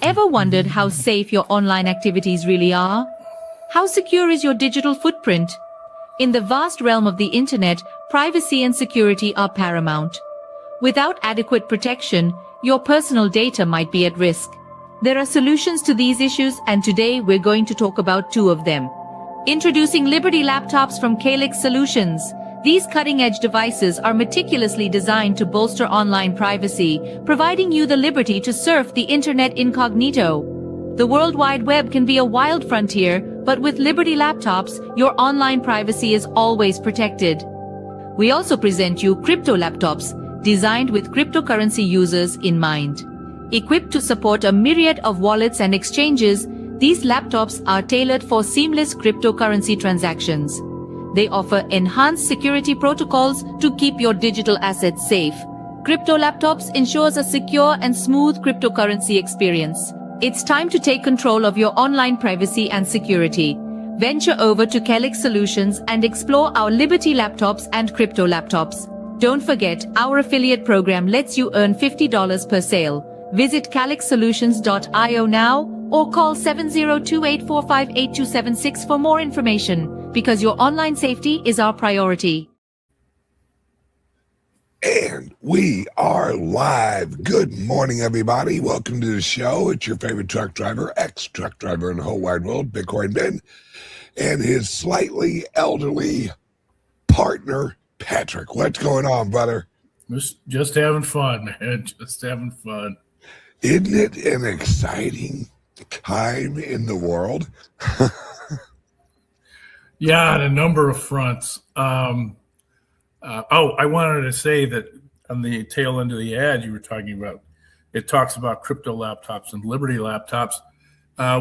Ever wondered how safe your online activities really are? How secure is your digital footprint? In the vast realm of the internet, privacy and security are paramount. Without adequate protection, your personal data might be at risk. There are solutions to these issues, and today we're going to talk about two of them. Introducing Liberty laptops from Calyx Solutions. These cutting-edge devices are meticulously designed to bolster online privacy, providing you the liberty to surf the internet incognito. The World Wide Web can be a wild frontier, but with Liberty laptops, your online privacy is always protected. We also present you crypto laptops, designed with cryptocurrency users in mind. Equipped to support a myriad of wallets and exchanges, these laptops are tailored for seamless cryptocurrency transactions. They offer enhanced security protocols to keep your digital assets safe. Crypto laptops ensures a secure and smooth cryptocurrency experience. It's time to take control of your online privacy and security. Venture over to Calyx Solutions and explore our Liberty laptops and crypto laptops. Don't forget, our affiliate program lets you earn $50 per sale. Visit calyxsolutions.io now or call 7028458276 for more information, because your online safety is our priority. And we are live. Good morning, everybody. Welcome to the show. It's your favorite truck driver, ex-truck driver in the whole wide world, Bitcoin Ben, and his slightly elderly partner, Patrick. What's going on, brother? Just having fun, man. Just having fun. Isn't it an exciting time in the world? Yeah, on a number of fronts. I wanted to say that on the tail end of the ad you were talking about, it talks about crypto laptops and Liberty laptops.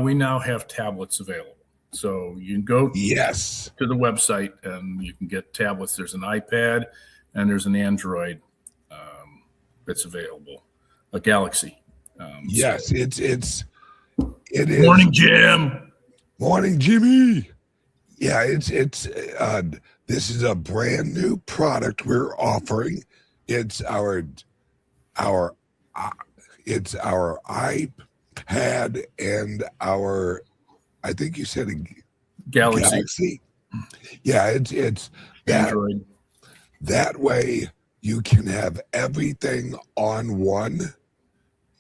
We now have tablets available. So you can go to the website and you can get tablets. There's an iPad and there's an Android that's available, a Galaxy. It is. Morning, Jim. Morning, Jimmy. Yeah, it's this is a brand new product we're offering. It's our iPad and our, I think you said a Galaxy. Yeah, it's Android. That way you can have everything on one,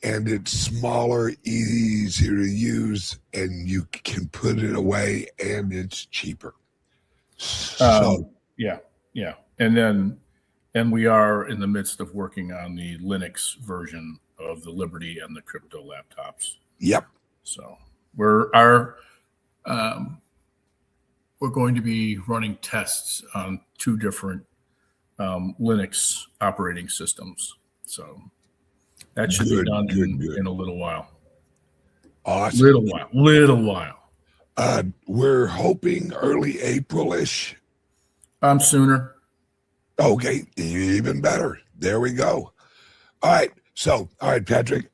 and it's smaller, easier to use, and you can put it away, and it's cheaper. Yeah. And we are in the midst of working on the Linux version of the Liberty and the crypto laptops. Yep. So we're going to be running tests on two different Linux operating systems. So that should be done in a little while. Awesome. Little while. We're hoping early April-ish. Sooner. Okay, even better. There we go. All right, Patrick.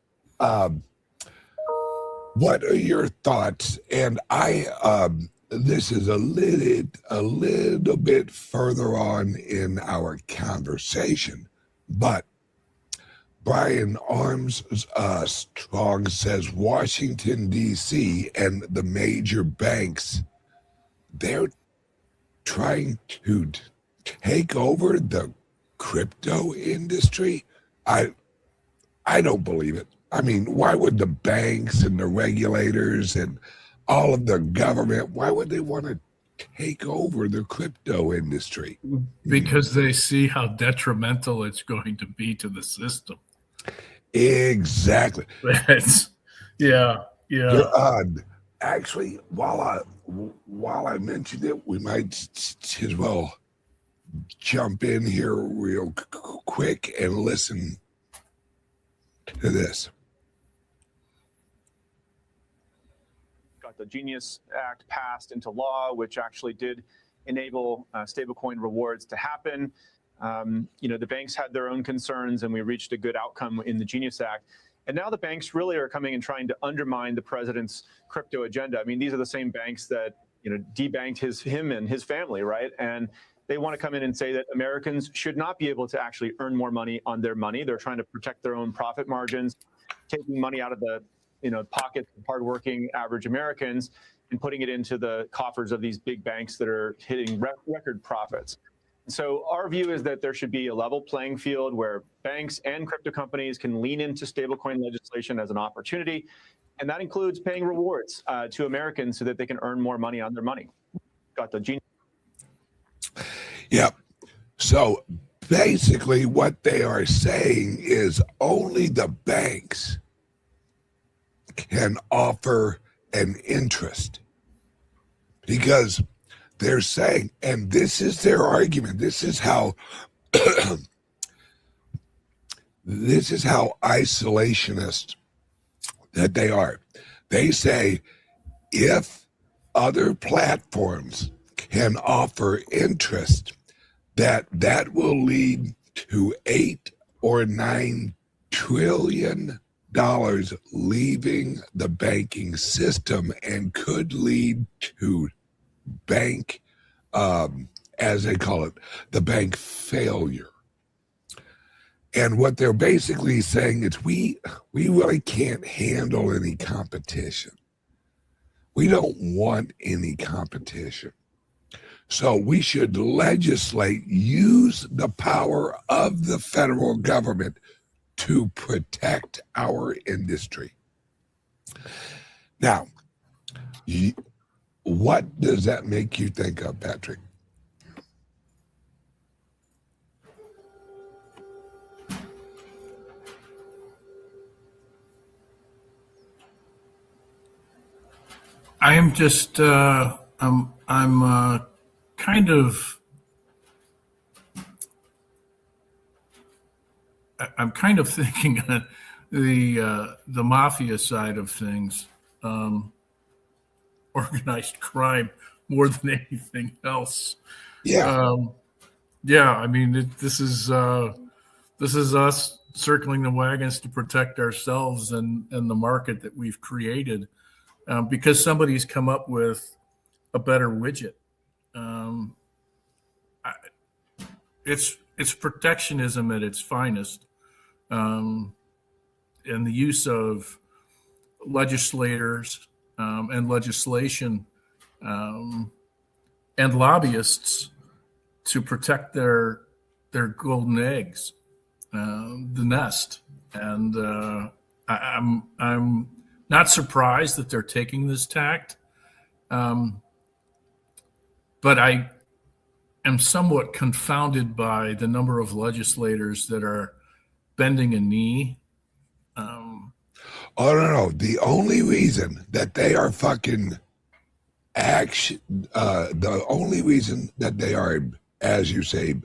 What are your thoughts? And this is a little bit further on in our conversation, but Brian Armstrong says Washington, D.C. and the major banks, they're trying to take over the crypto industry. I don't believe it. I mean, why would the banks and the regulators and all of the government, why would they want to take over the crypto industry? Because they see how detrimental it's going to be to the system. Exactly. Yeah. Actually, while I mentioned it, we might as well jump in here real quick and listen to this. Got the Genius Act passed into law, which actually did enable stablecoin rewards to happen. The banks had their own concerns, and we reached a good outcome in the Genius Act. And now the banks really are coming and trying to undermine the president's crypto agenda. I mean, these are the same banks that debanked him and his family, right? And they want to come in and say that Americans should not be able to actually earn more money on their money. They're trying to protect their own profit margins, taking money out of the pockets of hardworking average Americans and putting it into the coffers of these big banks that are hitting record profits. So our view is that there should be a level playing field where banks and crypto companies can lean into stablecoin legislation as an opportunity. And that includes paying rewards to Americans so that they can earn more money on their money. Got the genius. Yep. So basically what they are saying is only the banks can offer an interest, because they're saying, and this is their argument, this is how this is how isolationist that they are. They say if other platforms can offer interest, that will lead to $8 or $9 trillion leaving the banking system and could lead to bank, as they call it, the bank failure. And what they're basically saying is we really can't handle any competition. We don't want any competition. So we should legislate, use the power of the federal government to protect our industry. Now, what does that make you think of, Patrick? I am just I'm kind of thinking the mafia side of things, organized crime more than anything else. Yeah. Yeah. I mean, this is us circling the wagons to protect ourselves and the market that we've created, because somebody's come up with a better widget. It's protectionism at its finest, and the use of legislators and legislation and lobbyists to protect their golden eggs, the nest. And I'm not surprised that they're taking this tact, but I am somewhat confounded by the number of legislators that are bending a knee. Oh, no. The only reason that they are fucking the only reason that they are, as you say,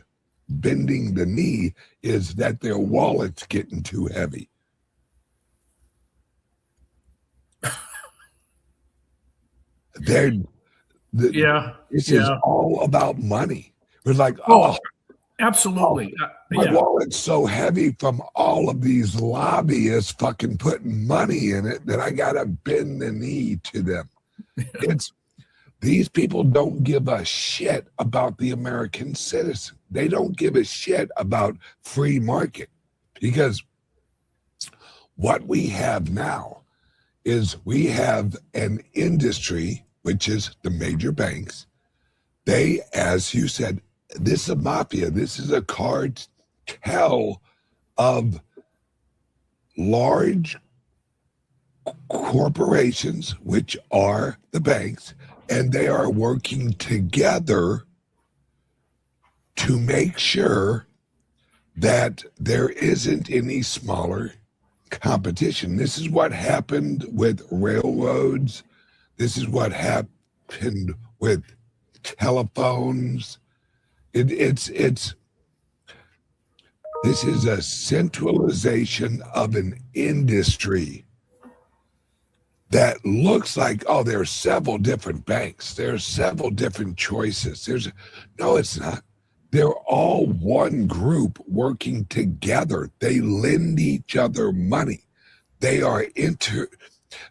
bending the knee is that their wallet's getting too heavy. This is all about money. We're like, absolutely. My wallet's so heavy from all of these lobbyists fucking putting money in it that I gotta bend the knee to them. These people don't give a shit about the American citizen. They don't give a shit about free market, because what we have now is we have an industry, which is the major banks. They, as you said, this is a mafia. This is a cartel of large corporations, which are the banks, and they are working together to make sure that there isn't any smaller competition. This is what happened with railroads. This is what happened with telephones. This is a centralization of an industry that looks like, oh, there are several different banks. There are several different choices. No, it's not. They're all one group working together. They lend each other money. They are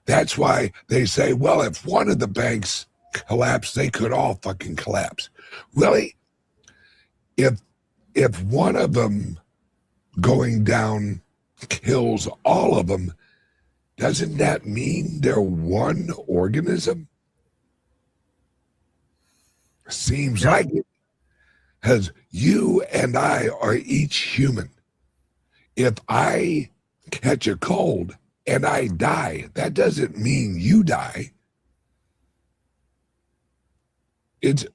that's why they say, well, if one of the banks collapse, they could all fucking collapse. Really? If one of them going down kills all of them, doesn't that mean they're one organism? Seems Yeah. like it. Because you and I are each human. If I catch a cold and I die, that doesn't mean you die. This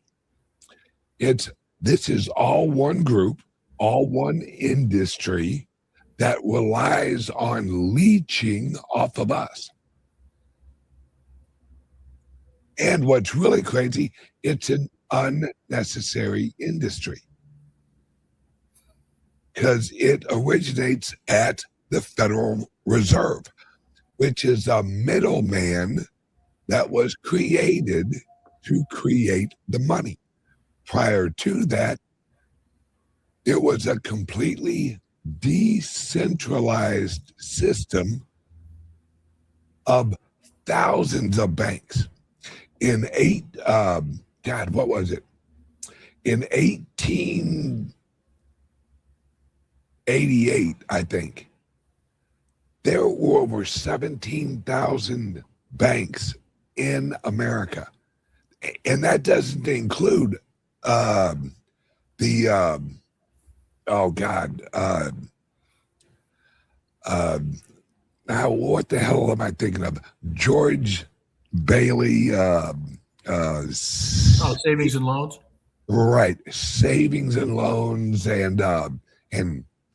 is all one group, all one industry that relies on leeching off of us. And what's really crazy, it's an unnecessary industry because it originates at the Federal Reserve, which is a middleman that was created to create the money. Prior to that, it was a completely decentralized system of thousands of banks. In what was it? In 1888, I think, there were over 17,000 banks in America. And that doesn't include what the hell am I thinking of? George Bailey, Savings and loans. right? Savings and loans and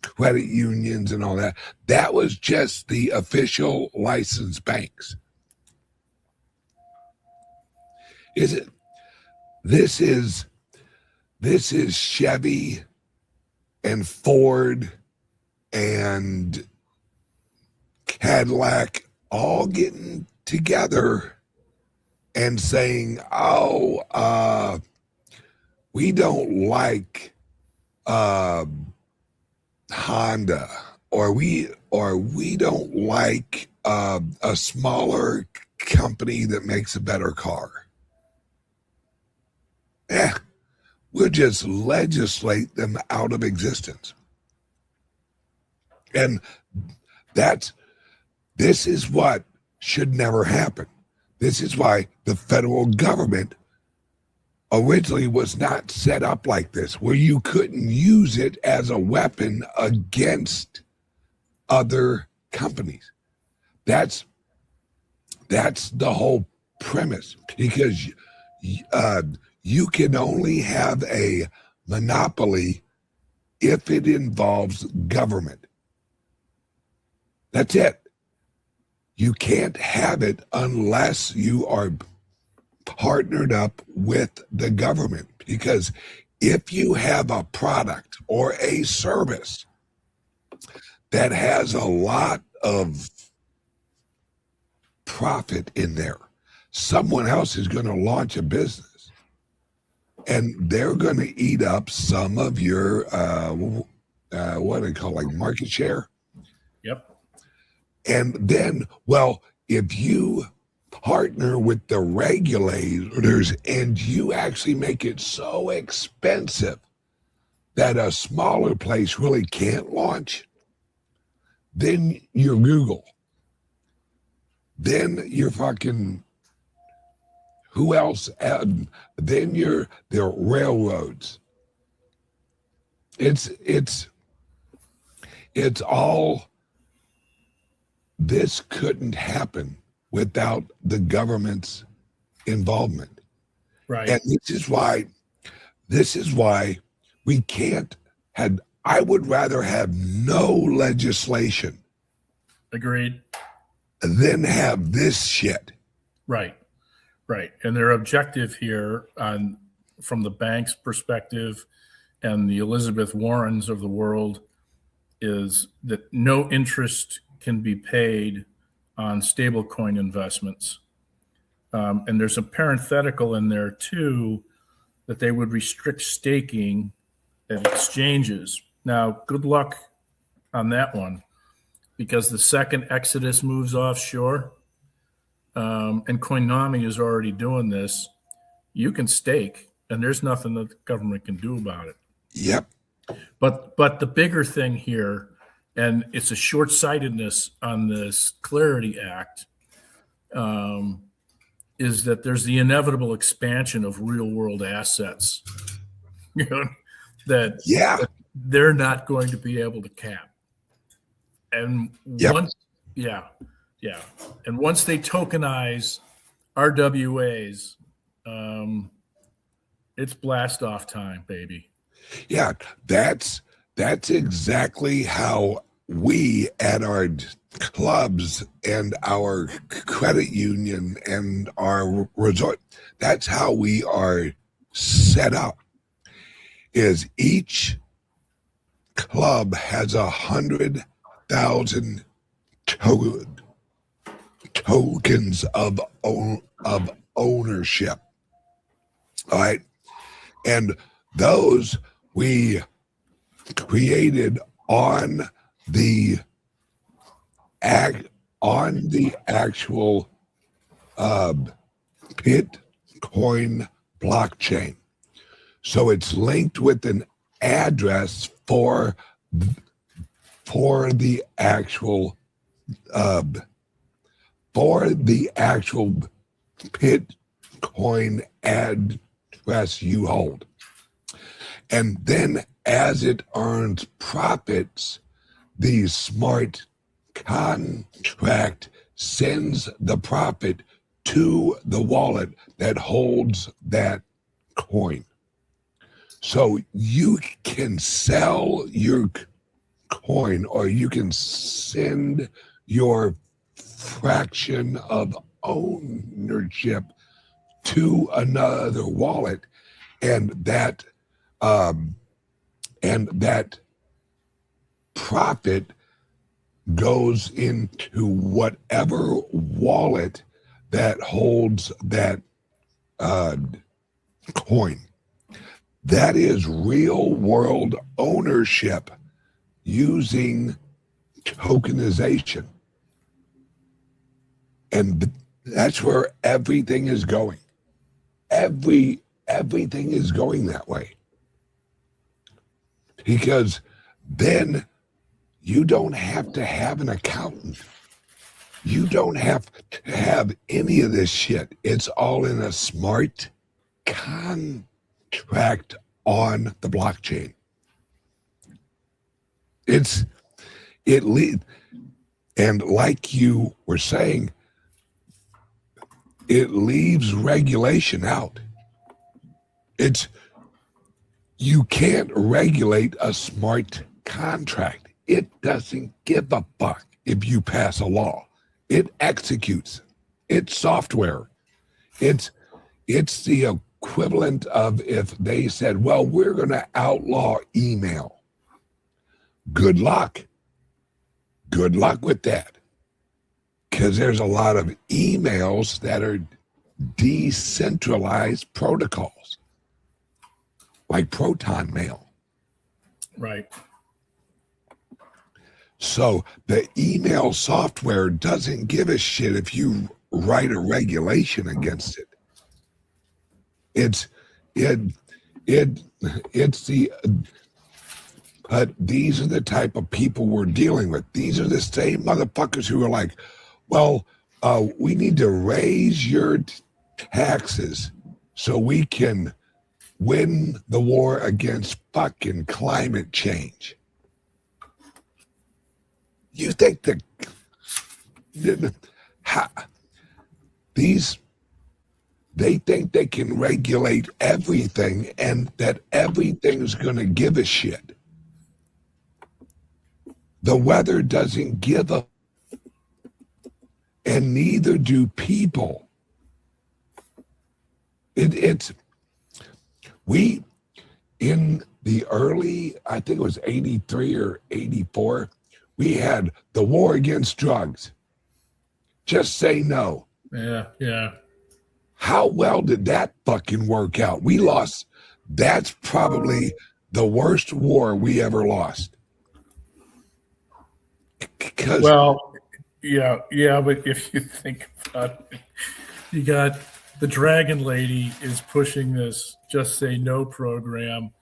credit unions and all that. That was just the official licensed banks. Is it? This is Chevy and Ford and Cadillac all getting together and saying, "Oh, we don't like Honda, or we don't like a smaller company that makes a better car. We'll just legislate them out of existence." And this is what should never happen. This is why the federal government originally was not set up like this, where you couldn't use it as a weapon against other companies. That's the whole premise, because you can only have a monopoly if it involves government. That's it. You can't have it unless you are partnered up with the government, because if you have a product or a service that has a lot of profit in there, someone else is going to launch a business and they're going to eat up some of your what do they call, like, market share. Yep. And then, well, if you partner with the regulators and you actually make it so expensive that a smaller place really can't launch, then you're Google. Then you're fucking, who else? Then you're the railroads. It's all, this couldn't happen without the government's involvement. Right. And this is why we can't have, I would rather have no legislation Agreed. than have this shit. Right. Right. And their objective here, from the bank's perspective and the Elizabeth Warrens of the world, is that no interest can be paid on stablecoin investments. And there's a parenthetical in there too, that they would restrict staking at exchanges. Now, good luck on that one, because the second Exodus moves offshore, and Coinomi is already doing this, you can stake, and there's nothing that the government can do about it. Yep. But the bigger thing here and it's a short-sightedness on this Clarity Act, is that there's the inevitable expansion of real-world assets, that Yeah. they're not going to be able to cap. And Yep. once they tokenize RWAs, it's blast off time, baby. Yeah, that's exactly how we at our clubs and our credit union and our resort, that's how we are set up. Is each club has 100,000 tokens of ownership. All right, and those we created on the actual Bitcoin blockchain. So it's linked with an address for the actual Bitcoin address you hold. And then as it earns profits, the smart contract sends the profit to the wallet that holds that coin. So you can sell your coin, or you can send your fraction of ownership to another wallet, and that profit goes into whatever wallet that holds that coin. That is real world ownership using tokenization. And that's where everything is going. Everything is going that way. Because then you don't have to have an accountant. You don't have to have any of this shit. It's all in a smart contract on the blockchain. And like you were saying, it leaves regulation out. You can't regulate a smart contract. It doesn't give a fuck if you pass a law. It executes. It's software. It's the equivalent of if they said, well, we're going to outlaw email. Good luck. Good luck with that. Because there's a lot of emails that are decentralized protocols, like Proton Mail. Right. So the email software doesn't give a shit if you write a regulation against it. But these are the type of people we're dealing with. These are the same motherfuckers who are like, well, we need to raise your taxes so we can win the war against fucking climate change. You think they think they can regulate everything and that everything's going to give a shit. The weather doesn't give a, and neither do people. We, in the early, I think it was 83 or 84, we had the war against drugs. Just say no. Yeah. How well did that fucking work out? We lost. That's probably the worst war we ever lost. Well, yeah, but if you think about it, you got the Dragon Lady is pushing this Just Say No program,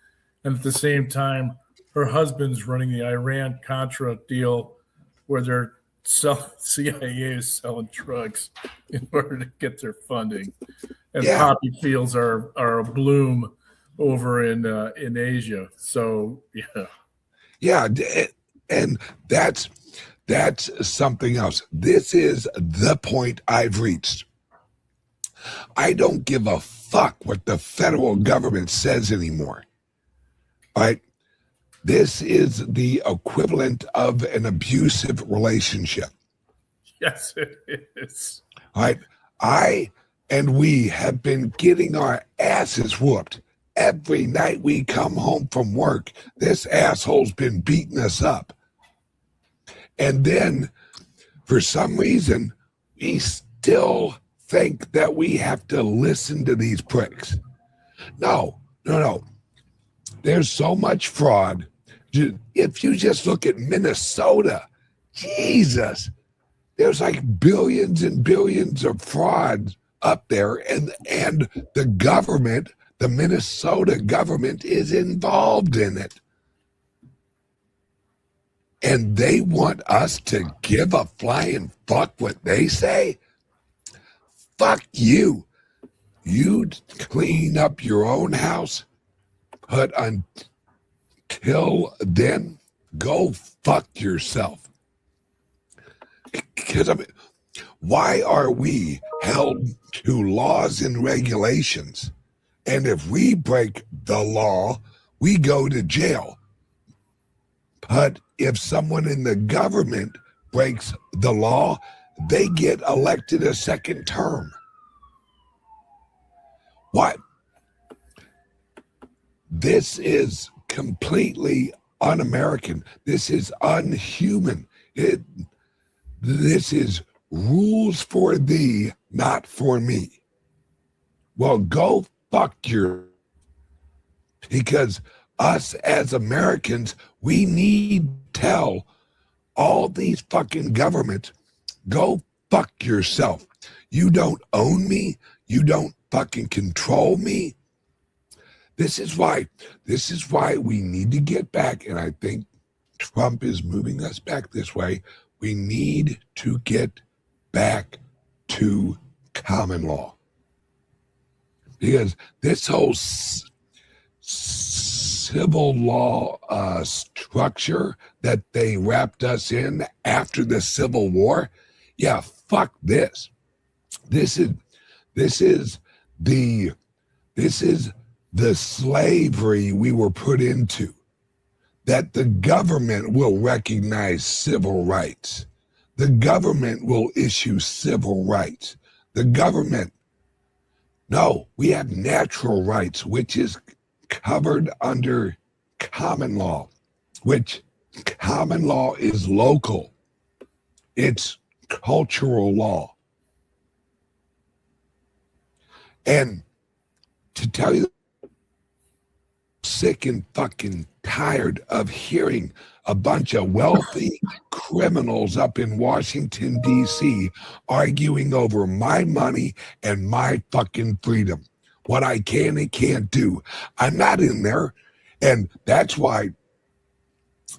and at the same time, her husband's running the Iran Contra deal where they're CIA is selling drugs in order to get their funding, and poppy fields are a bloom over in Asia. So and that's something else. This is the point I've reached. I don't give a fuck what the federal government says anymore. All right? This is the equivalent of an abusive relationship. Yes, it is. All right? I and we have been getting our asses whooped. Every night we come home from work, this asshole's been beating us up. And then, for some reason, we still think that we have to listen to these pricks. No. There's so much fraud. If you just look at Minnesota, Jesus, there's like billions and billions of fraud up there, and the government, the Minnesota government, is involved in it. And they want us to give a flying fuck what they say? Fuck you. You clean up your own house, but until then, go fuck yourself. Because why are we held to laws and regulations? And if we break the law, we go to jail. But if someone in the government breaks the law, they get elected a second term. What? This is completely un-American. This is unhuman. This is rules for thee, not for me. Well, go fuck because us as Americans, we need to tell all these fucking governments, go fuck yourself. You don't own me. You don't fucking control me. This is why we need to get back, and I think Trump is moving us back this way. We need to get back to common law. Because this whole civil law structure that they wrapped us in after the Civil War, yeah, fuck this. This is the slavery we were put into, that the government will recognize civil rights. The government will issue civil rights. The government, no, we have natural rights, which is covered under common law, which common law is local. It's cultural law. And to tell you, sick and fucking tired of hearing a bunch of wealthy criminals up in Washington, D.C. arguing over my money and my fucking freedom, what I can and can't do. I'm not in there. And that's why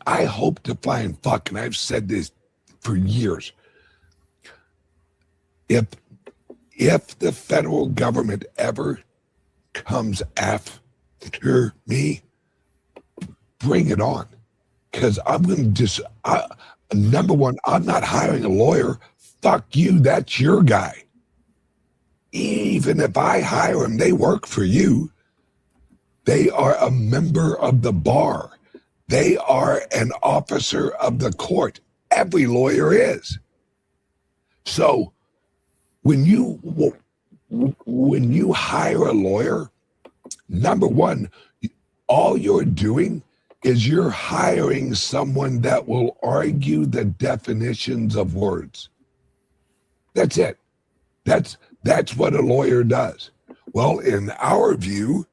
I hope to find fuck, and I've said this for years. If the federal government ever comes after me, bring it on. Because I'm going to number one, I'm not hiring a lawyer. Fuck you, that's your guy. Even if I hire them, they work for you. They are a member of the bar. They are an officer of the court. Every lawyer is. So when you hire a lawyer, number one, all you're doing is you're hiring someone that will argue the definitions of words. That's it. That's what a lawyer does. Well, in our view,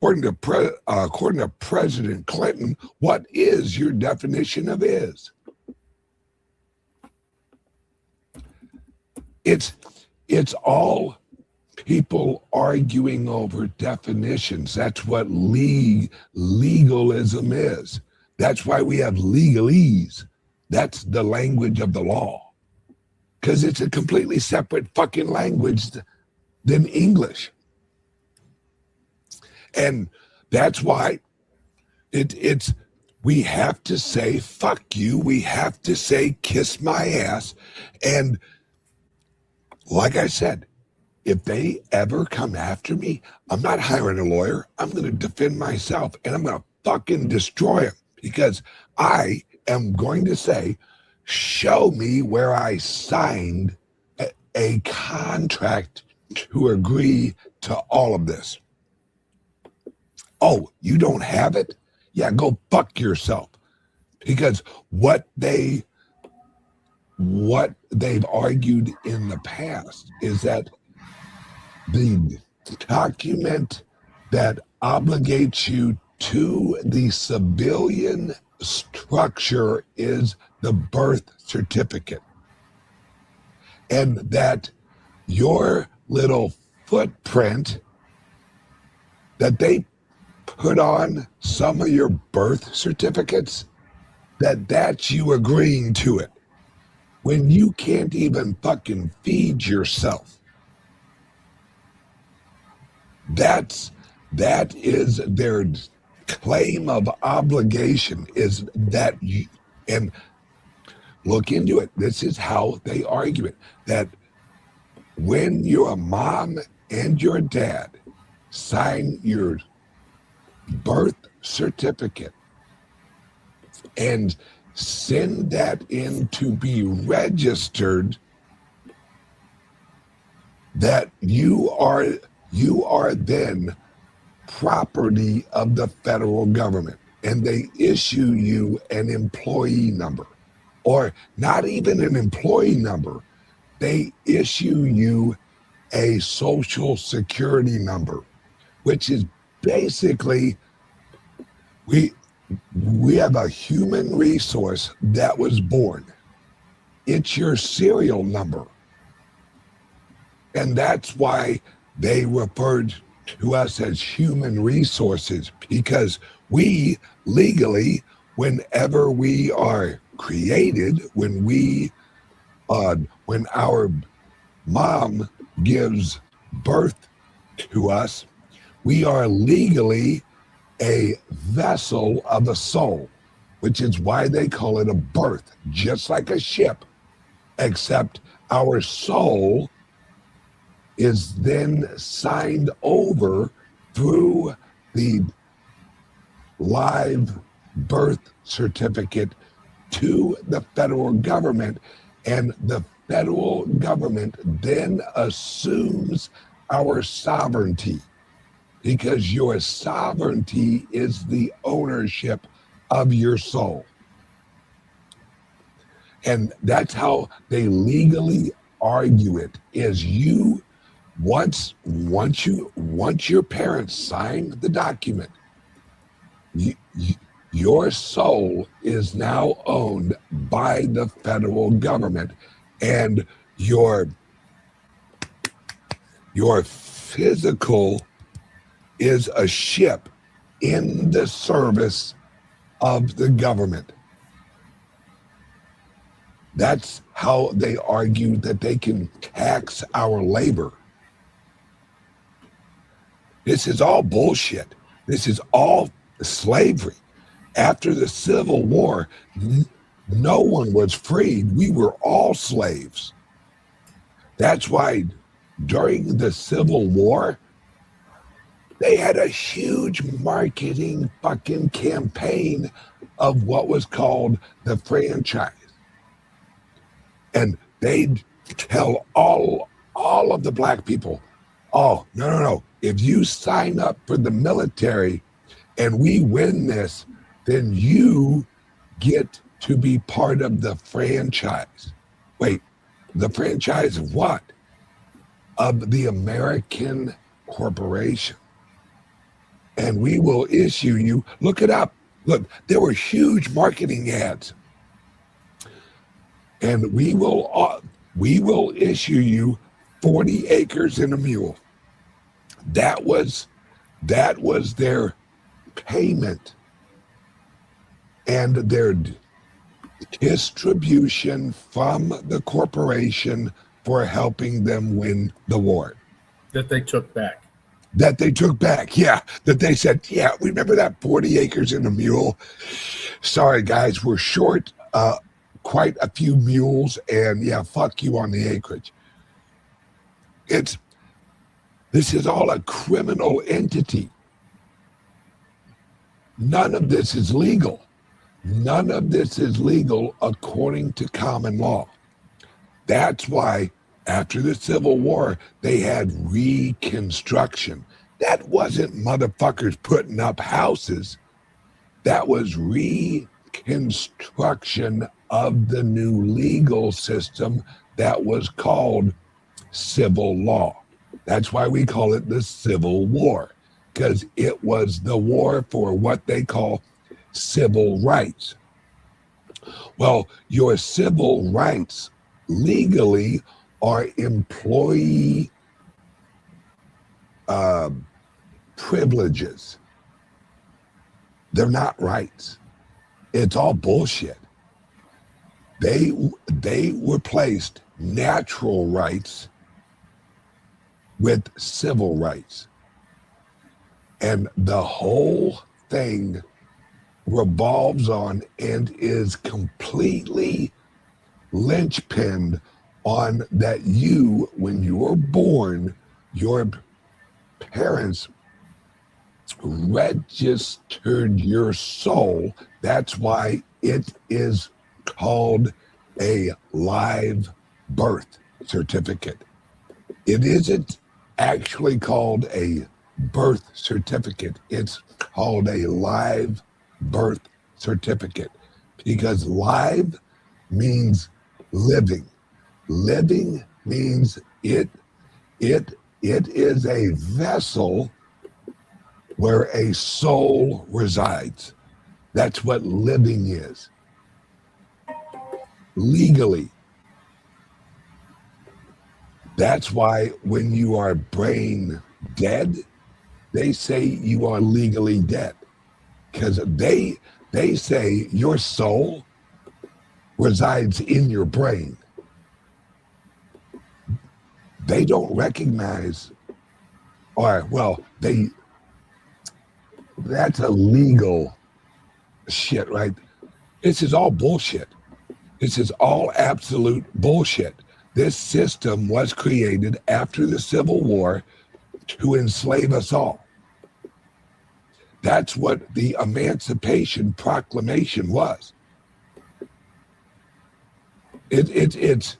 according to President Clinton, what is your definition of is? It's all people arguing over definitions. That's what legalism is. That's why we have legalese. That's the language of the law. Because it's a completely separate fucking language than English. And that's why it's we have to say fuck you. We have to say kiss my ass. And like I said, if they ever come after me, I'm not hiring a lawyer. I'm going to defend myself, and I'm going to fucking destroy them, because I am going to say, show me where I signed a contract to agree to all of this. Oh, you don't have it? Yeah, go fuck yourself. Because what they've argued in the past is that the document that obligates you to the civilian structure is the birth certificate. And that your little footprint that they put on some of your birth certificates, that's you agreeing to it when you can't even fucking feed yourself. That is their claim of obligation, is that you, and look into it. This is how they argue it, that when your mom and your dad sign your birth certificate and send that in to be registered, that you are then property of the federal government, and they issue you an employee number, or not even an employee number. They issue you a social security number, which is basically, we have a human resource that was born. It's your serial number. And that's why they referred to us as human resources, because we legally, whenever we are created, when our mom gives birth to us, we are legally a vessel of a soul, which is why they call it a birth, just like a ship, except our soul is then signed over through the live birth certificate to the federal government, and the federal government then assumes our sovereignty, because your sovereignty is the ownership of your soul. And that's how they legally argue it, is you, once your parents sign the document, your soul is now owned by the federal government, and your physical is a ship in the service of the government. That's how they argue that they can tax our labor. This is all bullshit. This is all slavery. After the Civil War, no one was freed. We were all slaves. That's why during the Civil War, they had a huge marketing fucking campaign of what was called the franchise. And they'd tell all of the black people, oh, no. If you sign up for the military and we win this, then you get to be part of the franchise. Wait, the franchise of what? Of the American corporation. And we will issue you, look it up. Look, there were huge marketing ads. And we will issue you 40 acres and a mule. That was their payment and their distribution from the corporation for helping them win the war. That they took back. That they took back, yeah. That they said, yeah, remember that 40 acres and a mule? Sorry, guys, we're short quite a few mules, and yeah, fuck you on the acreage. This is all a criminal entity. None of this is legal. None of this is legal according to common law. That's why after the Civil War, they had Reconstruction. That wasn't motherfuckers putting up houses. That was Reconstruction of the new legal system that was called civil law. That's why we call it the Civil War, because it was the war for what they call civil rights. Well, your civil rights legally are employee privileges. They're not rights. It's all bullshit. They replaced natural rights with civil rights. And the whole thing revolves on and is completely linchpinned on that you, when you were born, your parents registered your soul. That's why it is called a live birth certificate. It isn't actually called a birth certificate. It's called a live birth certificate because live means living. Living means it is a vessel where a soul resides. That's what living is. Legally. That's why when you are brain dead, they say you are legally dead. Because they say your soul resides in your brain. They don't recognize, or well, that's a legal shit, right? This is all bullshit. This is all absolute bullshit. This system was created after the Civil War to enslave us all. That's what the Emancipation Proclamation was. It's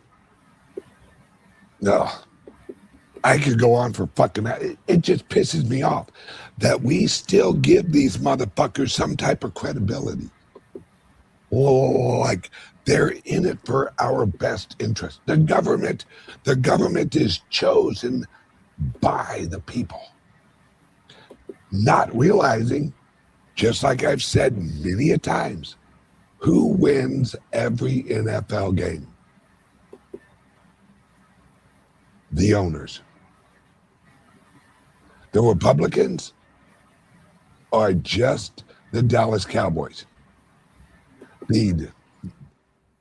no. I could go on for fucking. It just pisses me off that we still give these motherfuckers some type of credibility. Oh, like they're in it for our best interest. The government is chosen by the people. Not realizing, just like I've said many a times, who wins every NFL game? The owners. The Republicans are just the Dallas Cowboys. The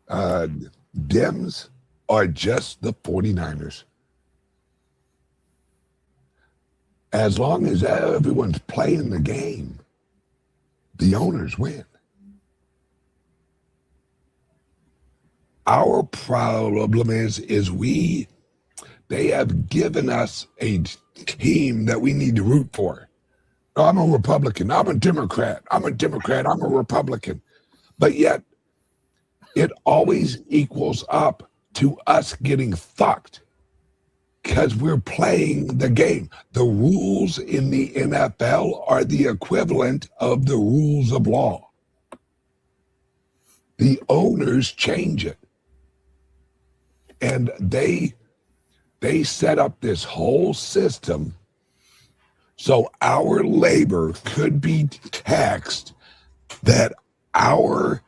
Dems are just the 49ers. As long as everyone's playing the game, the owners win. Our problem is they have given us a team that we need to root for. I'm a Republican. I'm a Democrat. I'm a Democrat. I'm a Republican. But yet, it always equals up to us getting fucked because we're playing the game. The rules in the NFL are the equivalent of the rules of law. The owners change it. And they set up this whole system so our labor could be taxed, that our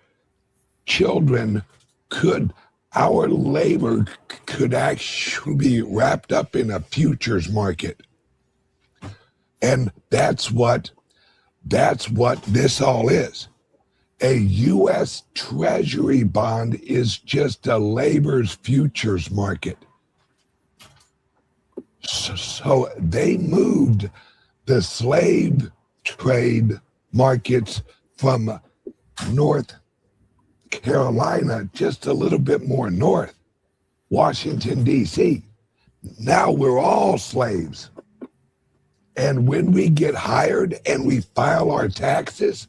children our labor could actually be wrapped up in a futures market. And that's what this all is. A U.S. Treasury bond is just a labor's futures market. So they moved the slave trade markets from North Carolina just a little bit more north, Washington, D.C. Now we're all slaves. And when we get hired and we file our taxes,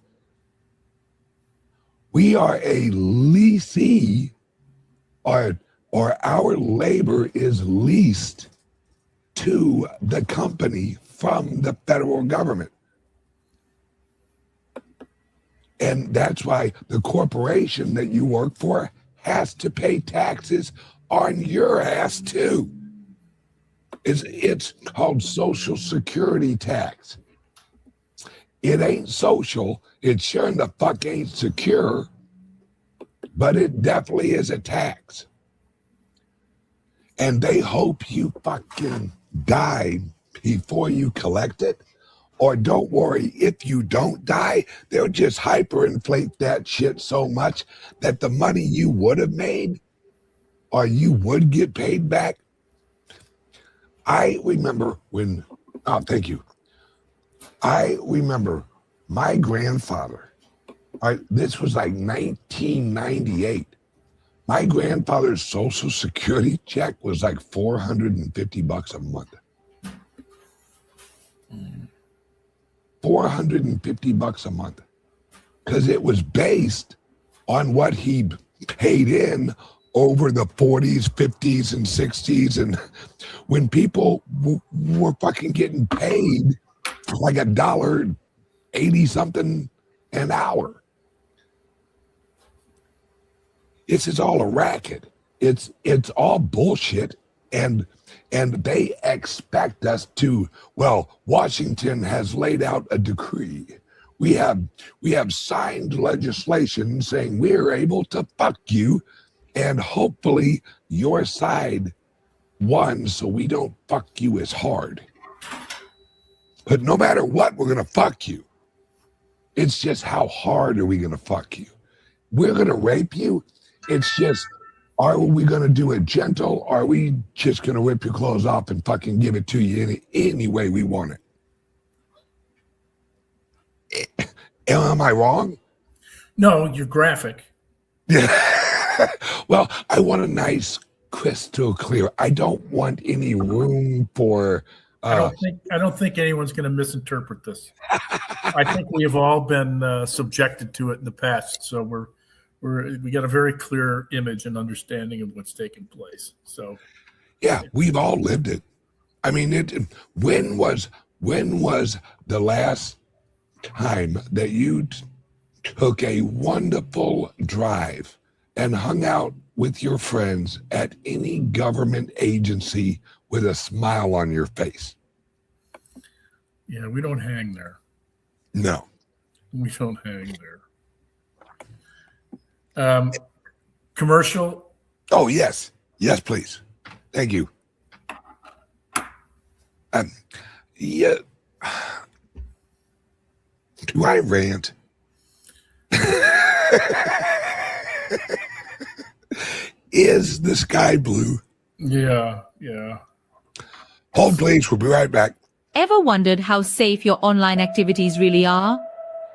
we are a leasee, or our labor is leased to the company from the federal government. And that's why the corporation that you work for has to pay taxes on your ass too. It's called Social Security tax. It ain't social. It sure in the fuck ain't secure, but it definitely is a tax. And they hope you fucking die before you collect it. Or don't worry, if you don't die, they'll just hyperinflate that shit so much that the money you would have made or you would get paid back. I remember when, oh, thank you. I remember my grandfather, this was like 1998. My grandfather's Social Security check was like $450 a month. $450 a month, because it was based on what he paid in over the 40s, 50s, and 60s. And when people were fucking getting paid like $1.80 something an hour. This is all a racket. It's all bullshit. And they expect us to, well, Washington has laid out a decree. We have signed legislation saying we're able to fuck you, and hopefully your side won so we don't fuck you as hard. But no matter what, we're gonna fuck you. It's just how hard are we gonna fuck you? We're gonna rape you. It's just, are we going to do it gentle? Or are we just going to rip your clothes off and fucking give it to you any way we want it? Am I wrong? No, you're graphic. Yeah. Well, I want a nice, crystal clear. I don't want any room for... I don't think anyone's going to misinterpret this. I think we have all been subjected to it in the past. So we got a very clear image and understanding of what's taking place. So, yeah, we've all lived it. I mean, when was the last time that you took a wonderful drive and hung out with your friends at any government agency with a smile on your face? Yeah, we don't hang there. No, we don't hang there. Commercial. Oh, yes, please. Thank you. Yeah. Do I rant? Is the sky blue? Yeah. Hold, please. We'll be right back. Ever wondered how safe your online activities really are?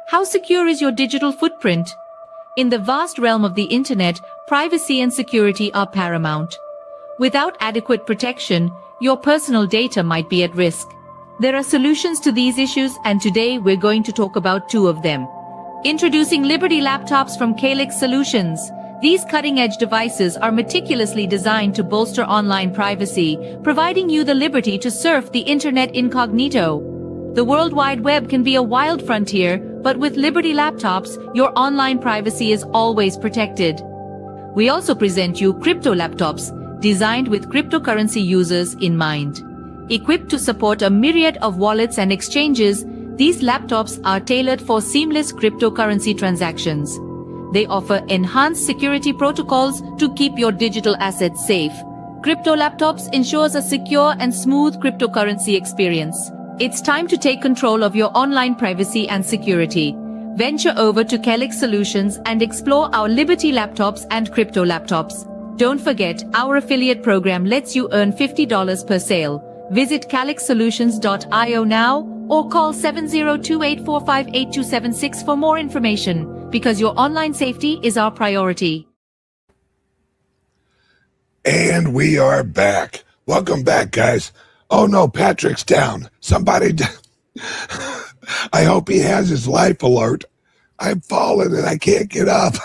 How secure is your digital footprint? In the vast realm of the internet, privacy and security are paramount. Without adequate protection, your personal data might be at risk. There are solutions to these issues, and today we're going to talk about two of them. Introducing Liberty Laptops from Calyx Solutions. These cutting-edge devices are meticulously designed to bolster online privacy, providing you the liberty to surf the internet incognito. The World Wide Web can be a wild frontier, but with Liberty Laptops, your online privacy is always protected. We also present you Crypto Laptops, designed with cryptocurrency users in mind. Equipped to support a myriad of wallets and exchanges, these laptops are tailored for seamless cryptocurrency transactions. They offer enhanced security protocols to keep your digital assets safe. Crypto Laptops ensures a secure and smooth cryptocurrency experience. It's time to take control of your online privacy and security. venture over to Kelix Solutions and explore our Liberty laptops and crypto laptops. Don't forget, our affiliate program lets you earn $50 per sale. Visit calixsolutions.io now or call 702-845-8276 for more information, because your online safety is our priority. And we are back. Welcome back, guys. Oh no, Patrick's down. Somebody, I hope he has his life alert. I've fallen and I can't get up.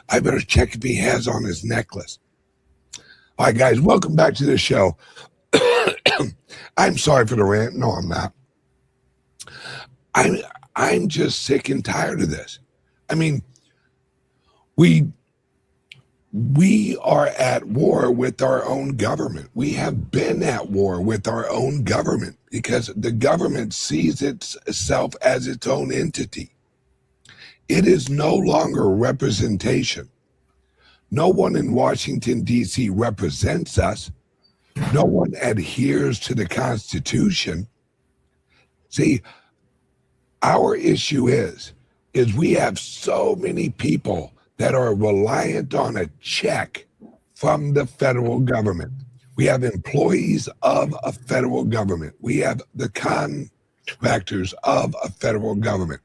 I better check if he has on his necklace. All right, guys, welcome back to the show. I'm sorry for the rant. No, I'm not. I'm just sick and tired of this. I mean, we are at war with our own government. We have been at war with our own government because the government sees itself as its own entity. It is no longer representation. No one in Washington, D.C. represents us. No one adheres to the Constitution. See, our issue is we have so many people that are reliant on a check from the federal government. We have employees of a federal government. We have the contractors of a federal government.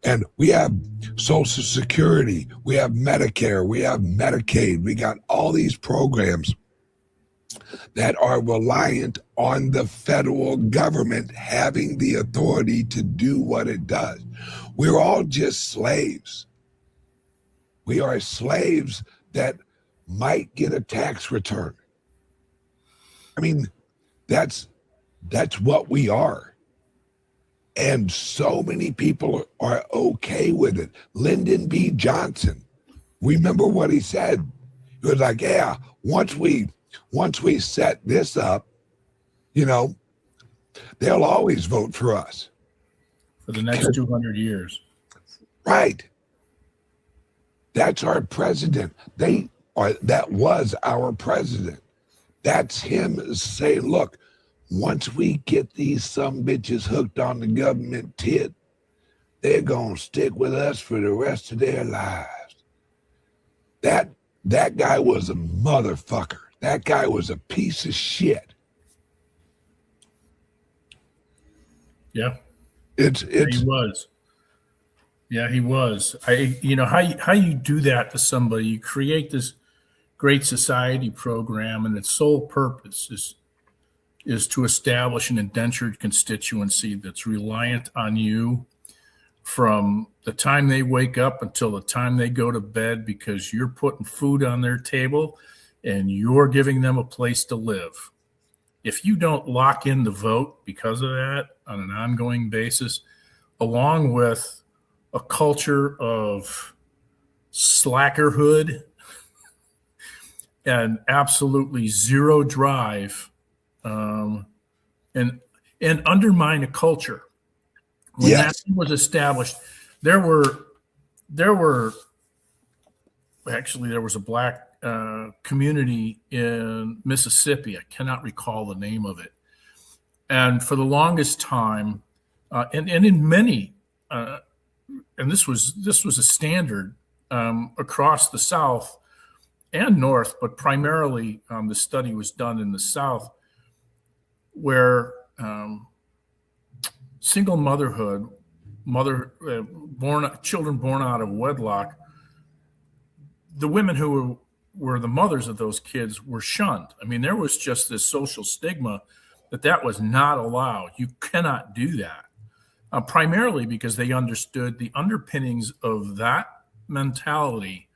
And we have Social Security, we have Medicare, we have Medicaid, we got all these programs that are reliant on the federal government having the authority to do what it does. We're all just slaves. We are slaves that might get a tax return. I mean, that's what we are. And so many people are okay with it. Lyndon B. Johnson, remember what he said? He was like, yeah, once we set this up, they'll always vote for us. For the next 200 years. Right. That's our president. That was our president. That's him saying, look, once we get these sumbitches hooked on the government tit, they're going to stick with us for the rest of their lives. That guy was a motherfucker. That guy was a piece of shit. Yeah. He was. Yeah, he was. How you do that to somebody? You create this Great Society program, and its sole purpose is to establish an indentured constituency that's reliant on you from the time they wake up until the time they go to bed, because you're putting food on their table and you're giving them a place to live. If you don't lock in the vote because of that on an ongoing basis, along with a culture of slackerhood and absolutely zero drive, and undermine a culture. When that was established, there was a black community in Mississippi. I cannot recall the name of it. And for the longest time, and in many, and this was a standard across the South and North, but primarily the study was done in the South, where single motherhood, children born out of wedlock, the women who were the mothers of those kids were shunned. I mean, there was just this social stigma that was not allowed. You cannot do that, primarily because they understood the underpinnings of that mentality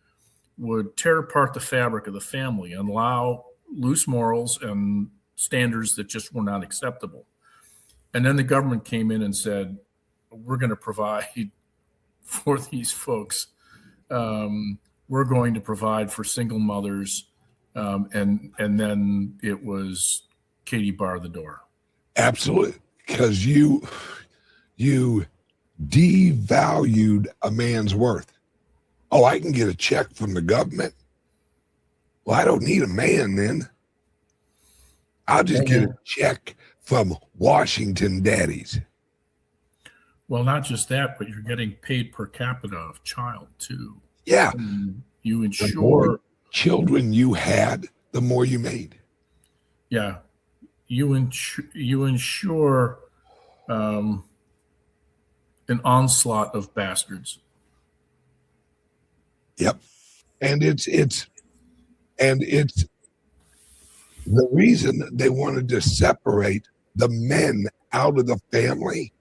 would tear apart the fabric of the family and allow loose morals and standards that just were not acceptable. And then the government came in and said, we're going to provide for these folks. We're going to provide for single mothers. And then it was Katie bar the door. Absolutely. Because you devalued a man's worth. Oh, I can get a check from the government. Well, I don't need a man then. I'll just get a check from Washington daddies. Well, not just that, but you're getting paid per capita of child too. Yeah. You The insure, more children you had, the more you made. yeah, you insure an onslaught of bastards. Yep. And it's the reason they wanted to separate the men out of the family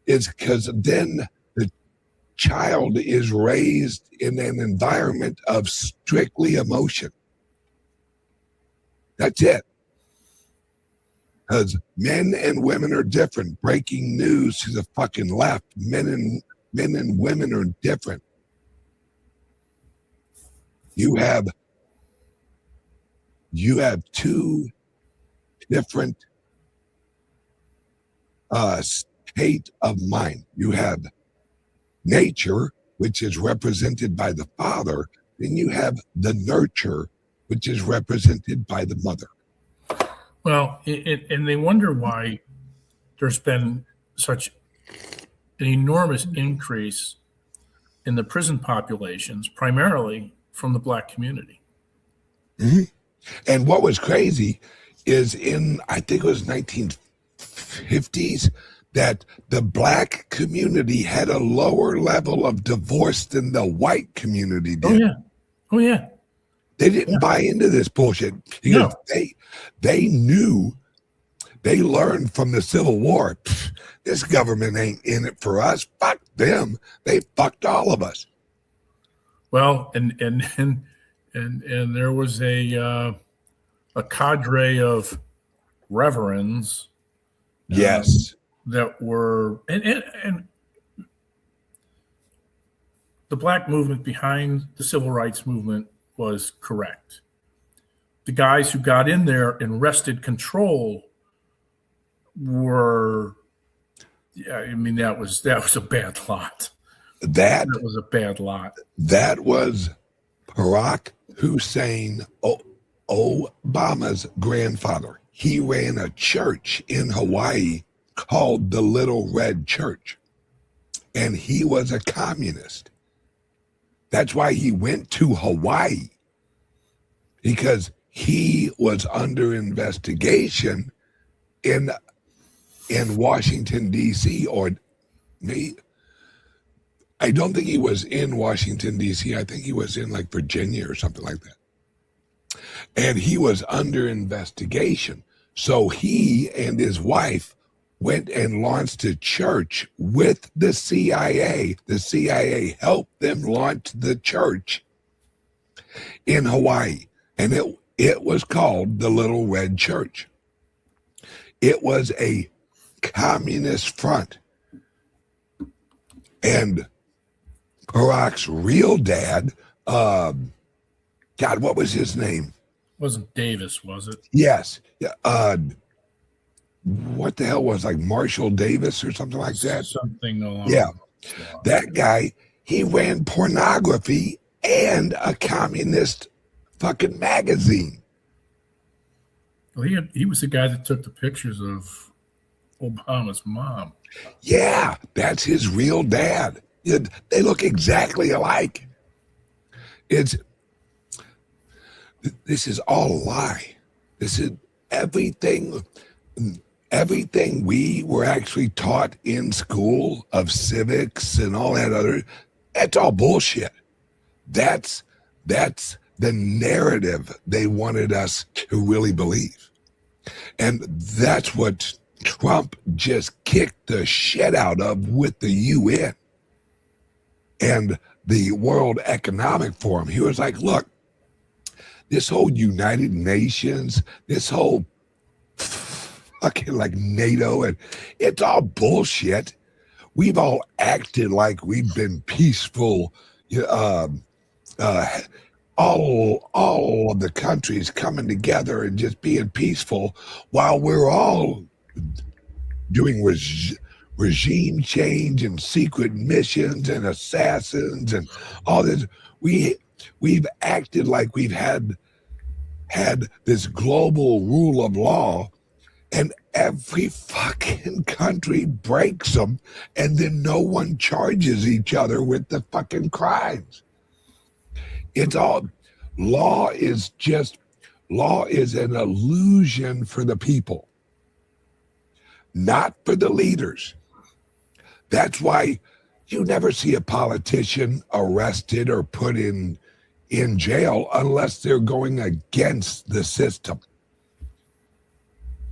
is because then the child is raised in an environment of strictly emotion. That's it. Because men and women are different. Breaking news to the fucking left. Men and women are different. You have two different state of mind. You have nature, which is represented by the father, then you have the nurture, which is represented by the mother. Well, and they wonder why there's been such an enormous increase in the prison populations, primarily from the Black community. Mm-hmm. And what was crazy is in, I think it was 1950s, that the Black community had a lower level of divorce than the white community did. Oh yeah. They didn't buy into this bullshit because they knew, they learned from the Civil War. This government ain't in it for us. Fuck them. They fucked all of us. Well, and there was a cadre of reverends, yes, that were and the Black movement behind the civil rights movement was correct. The guys who got in there and wrested control were, that was a bad lot. That was a bad lot. That was Barack Hussein Obama's grandfather. He ran a church in Hawaii called the Little Red Church, and he was a communist. That's why he went to Hawaii, because he was under investigation in Washington, D.C. I don't think he was in Washington, D.C. I think he was in like Virginia or something like that. And he was under investigation. So he and his wife went and launched a church with the CIA. The CIA helped them launch the church in Hawaii. And it was called the Little Red Church. It was a communist front. And Barack's real dad, God, what was his name? Wasn't Davis, was it? Yes. What the hell was like Marshall Davis or something like that? Something along. Yeah. That guy, he ran pornography and a communist fucking magazine. Well, he was the guy that took the pictures of Obama's mom. Yeah, that's his real dad. They look exactly alike. This is all a lie. This is everything we were actually taught in school of civics and all that other, that's all bullshit. That's the narrative they wanted us to really believe. And that's what Trump just kicked the shit out of with the UN and the World Economic Forum. He was like, look, this whole United Nations, this whole fucking like NATO, and it's all bullshit. We've all acted like we've been peaceful. All of the countries coming together and just being peaceful while we're all doing regime change and secret missions and assassins and all this. We've acted like we've had this global rule of law, and every fucking country breaks them, and then no one charges each other with the fucking crimes. It's all law is an illusion for the people, not for the leaders. That's why you never see a politician arrested or put in jail unless they're going against the system.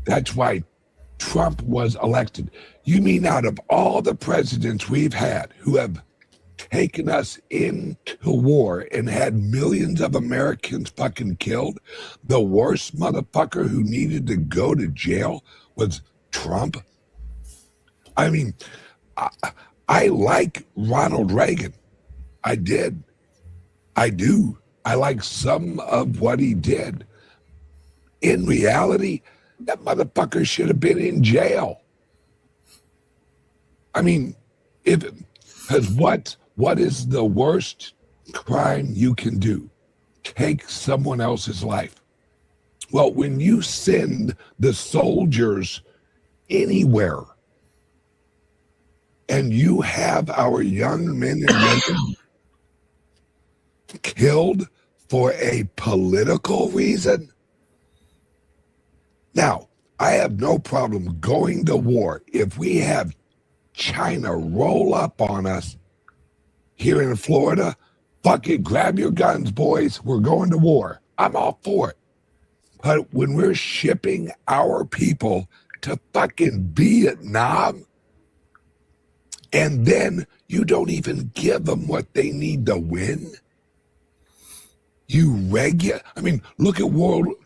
That's why Trump was elected. You mean out of all the presidents we've had who have taken us into war and had millions of Americans fucking killed, the worst motherfucker who needed to go to jail was Trump? I mean, I like Ronald Reagan. I did. I do. I like some of what he did. In reality, that motherfucker should have been in jail. I mean, because what is the worst crime you can do? Take someone else's life. Well, when you send the soldiers anywhere and you have our young men and women killed for a political reason. Now, I have no problem going to war. If we have China roll up on us here in Florida, fuck it, grab your guns, boys. We're going to war. I'm all for it. But when we're shipping our people to fucking Vietnam, and then you don't even give them what they need to win, I mean, look at World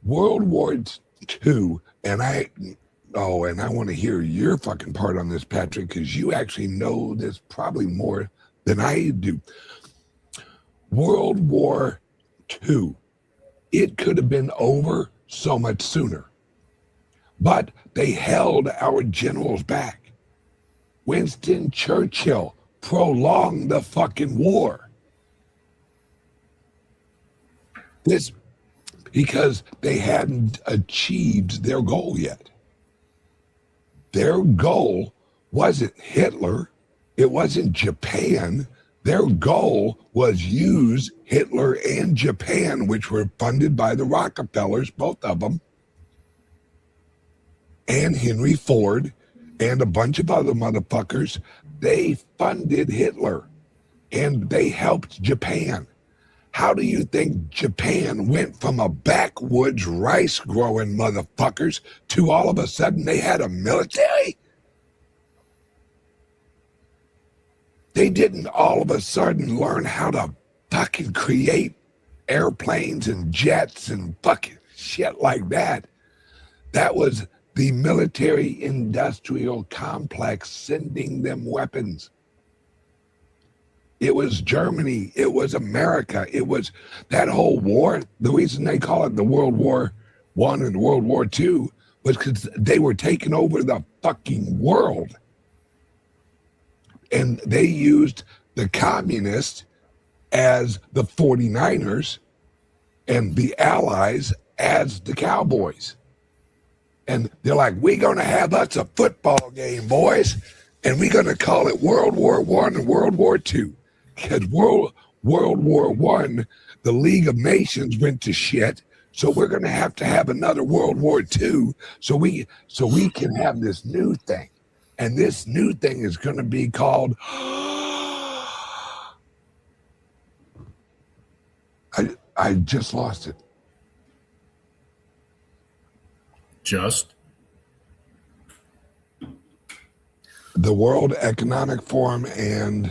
War II, and I want to hear your fucking part on this, Patrick, because you actually know this probably more than I do. World War II, it could have been over so much sooner, but they held our generals back. Winston Churchill prolonged the fucking war. This because they hadn't achieved their goal yet. Their goal wasn't Hitler. It wasn't Japan. Their goal was use Hitler and Japan, which were funded by the Rockefellers, both of them, and Henry Ford, and a bunch of other motherfuckers. They funded Hitler, and they helped Japan. How do you think Japan went from a backwoods rice-growing motherfuckers to all of a sudden they had a military? They didn't all of a sudden learn how to fucking create airplanes and jets and fucking shit like that. That was the military-industrial complex sending them weapons. It was Germany. It was America. It was that whole war. The reason they call it the World War I and World War II was because they were taking over the fucking world. And they used the communists as the 49ers and the Allies as the Cowboys. And they're like, we're going to have us a football game, boys. And we're going to call it World War I and World War II. Because World War I, the League of Nations went to shit, so we're going to have another World War II, so we can have this new thing, and this new thing is going to be called. I just lost it. Just the World Economic Forum and.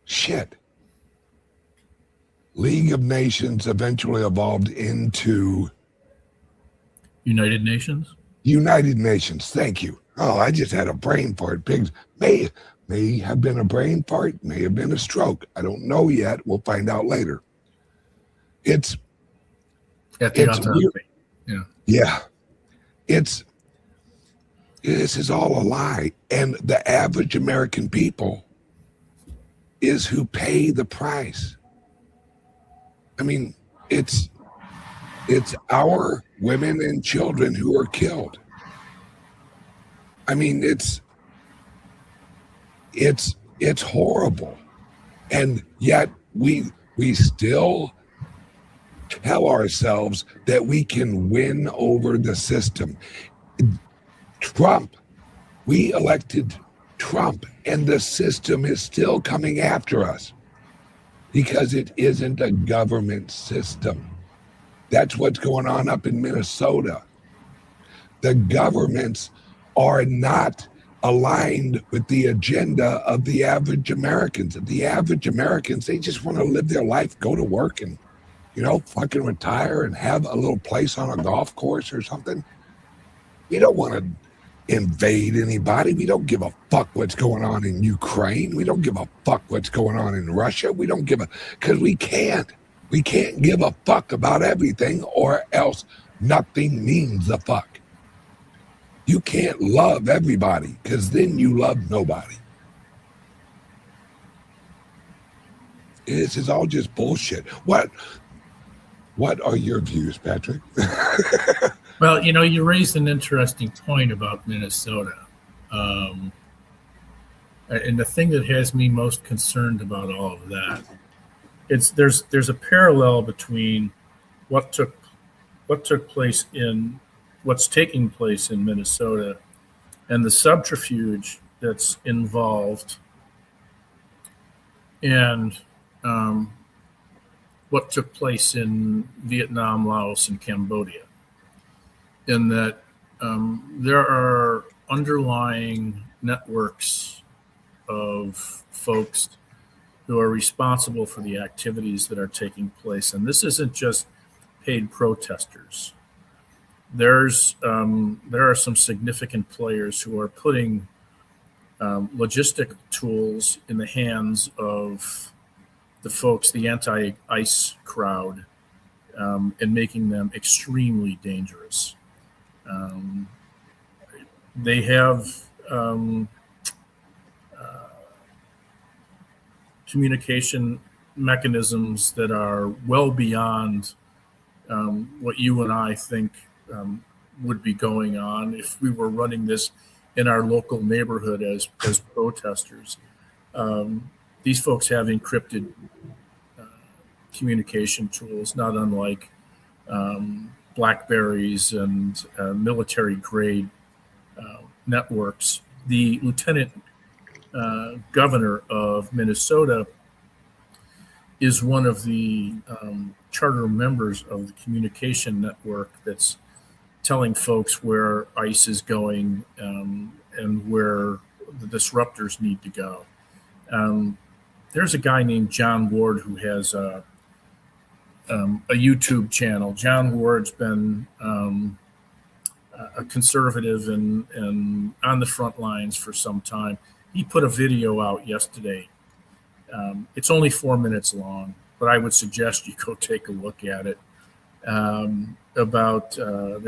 Shit. League of Nations eventually evolved into United Nations. United Nations. Thank you. Oh, I just had a brain fart. Pigs may have been a brain fart, may have been a stroke. I don't know yet. We'll find out later. It's at the autopsy. Yeah. Yeah. This is all a lie. And the average American people is who pay the price. I mean, it's It's our women and children who are killed. I mean, it's horrible. And yet we still tell ourselves that we can win over the system. Trump, we elected Trump, and the system is still coming after us because it isn't a government system. That's what's going on up in Minnesota. The governments are not aligned with the agenda of the average Americans. The average Americans, they just want to live their life, go to work and, fucking retire and have a little place on a golf course or something. We don't want to invade anybody. We don't give a fuck what's going on in Ukraine. We don't give a fuck what's going on in Russia. We don't give because we can't. We can't give a fuck about everything, or else nothing means a fuck. You can't love everybody because then you love nobody. This is all just bullshit. What are your views, Patrick? Well, you raised an interesting point about Minnesota. And the thing that has me most concerned about all of that, there's a parallel between what's taking place in Minnesota and the subterfuge that's involved, and what took place in Vietnam, Laos, and Cambodia. In that there are underlying networks of folks who are responsible for the activities that are taking place. And this isn't just paid protesters. There are some significant players who are putting logistic tools in the hands of the folks, the anti-ICE crowd, and making them extremely dangerous. They have communication mechanisms that are well beyond what you and I think would be going on if we were running this in our local neighborhood as protesters. These folks have encrypted communication tools, not unlike Blackberries and military-grade networks. The lieutenant governor of Minnesota is one of the charter members of the communication network that's telling folks where ICE is going and where the disruptors need to go. There's a guy named John Ward who has a YouTube channel. John Ward's been a conservative and on the front lines for some time. He put a video out yesterday. It's only 4 minutes long, but I would suggest you go take a look at it. There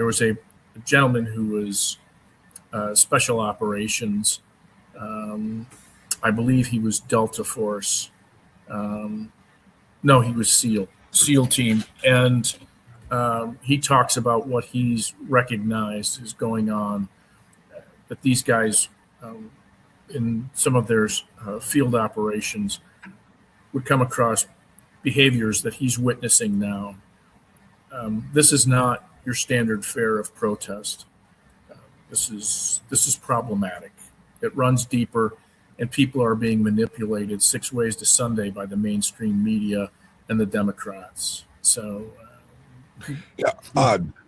was a gentleman who was special operations. I believe he was Delta Force. No, he was SEAL team. And he talks about what he's recognized is going on, that these guys in some of their field operations would come across behaviors that he's witnessing now. This is not your standard fare of protest. This is problematic. It runs deeper, and people are being manipulated 6 ways to Sunday by the mainstream media and the Democrats. So,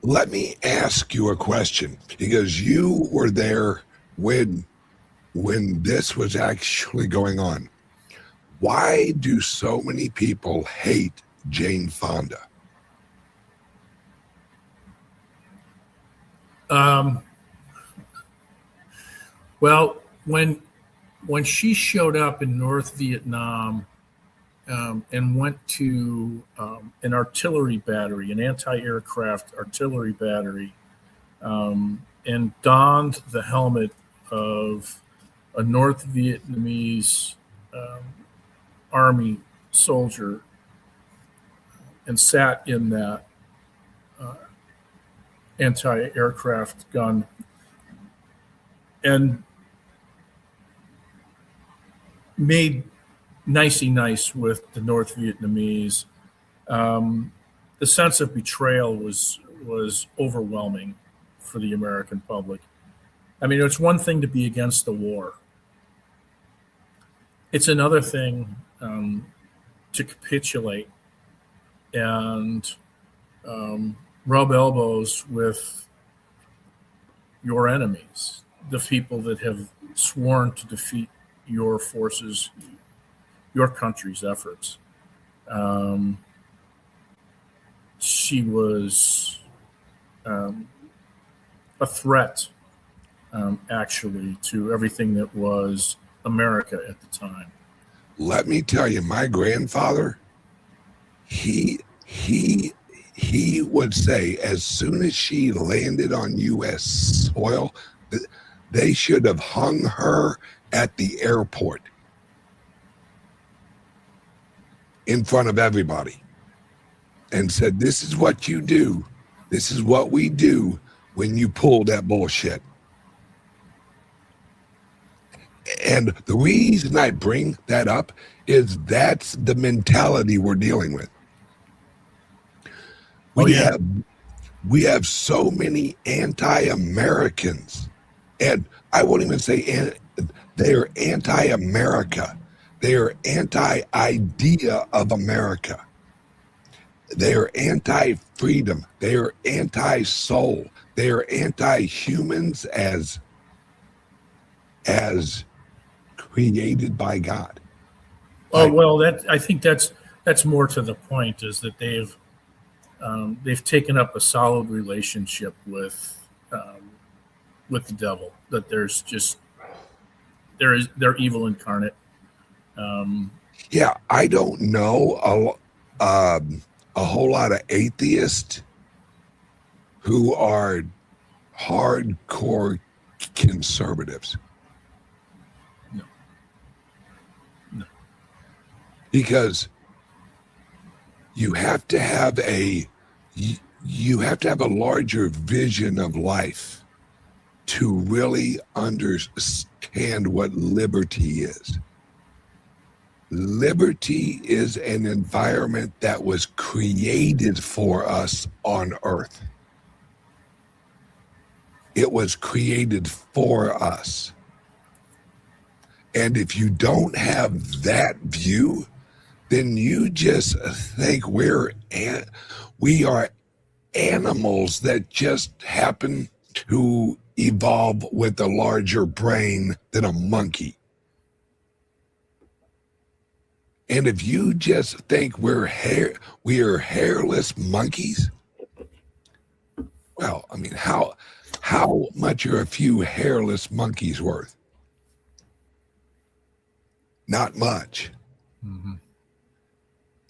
let me ask you a question, because you were there when this was actually going on. Why do so many people hate Jane Fonda? Well, when she showed up in North Vietnam and went to an artillery battery, an anti-aircraft artillery battery, and donned the helmet of a North Vietnamese army soldier and sat in that anti-aircraft gun, and made nicey nice with the North Vietnamese. The sense of betrayal was overwhelming for the American public. I mean, it's one thing to be against the war. It's another thing to capitulate and rub elbows with your enemies, the people that have sworn to defeat your forces, your country's efforts. She was a threat, actually, to everything that was America at the time. Let me tell you, my grandfather, he would say as soon as she landed on U.S. soil, they should have hung her at the airport in front of everybody and said, this is what you do. This is what we do when you pull that bullshit. And the reason I bring that up is that's the mentality we're dealing with. We have so many anti-Americans, and I won't even say they're anti-America. They are anti-idea of America. They are anti-freedom. They are anti-soul. They are anti-humans as created by God. Oh, well, I think that's more to the point, is that they've taken up a solid relationship with the devil. That they're evil incarnate. Yeah, I don't know a whole lot of atheists who are hardcore conservatives. No. Because you have to have a larger vision of life to really understand what liberty is. Liberty is an environment that was created for us on earth. It was created for us. And if you don't have that view, then you just think we are animals that just happen to evolve with a larger brain than a monkey. And if you just think we are hairless monkeys, well, I mean, how much are a few hairless monkeys worth? Not much. Mm-hmm.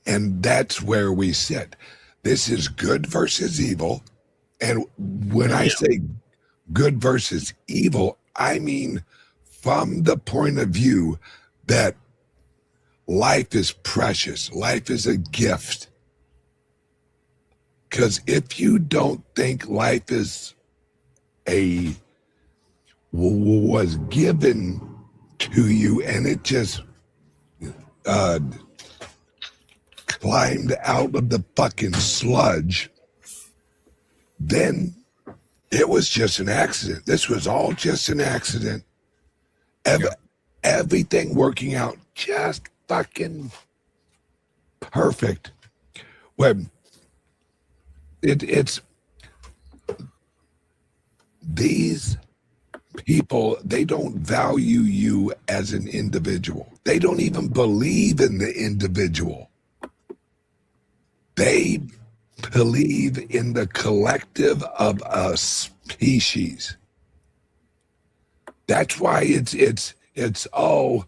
And that's where we sit. This is good versus evil. And when I say good versus evil, I mean from the point of view that life is precious. Life is a gift. Because if you don't think life was given to you and it just climbed out of the fucking sludge, then it was just an accident. This was all just an accident. Everything working out just fucking perfect. When it's these people, they don't value you as an individual. They don't even believe in the individual. They believe in the collective of a species. That's why it's a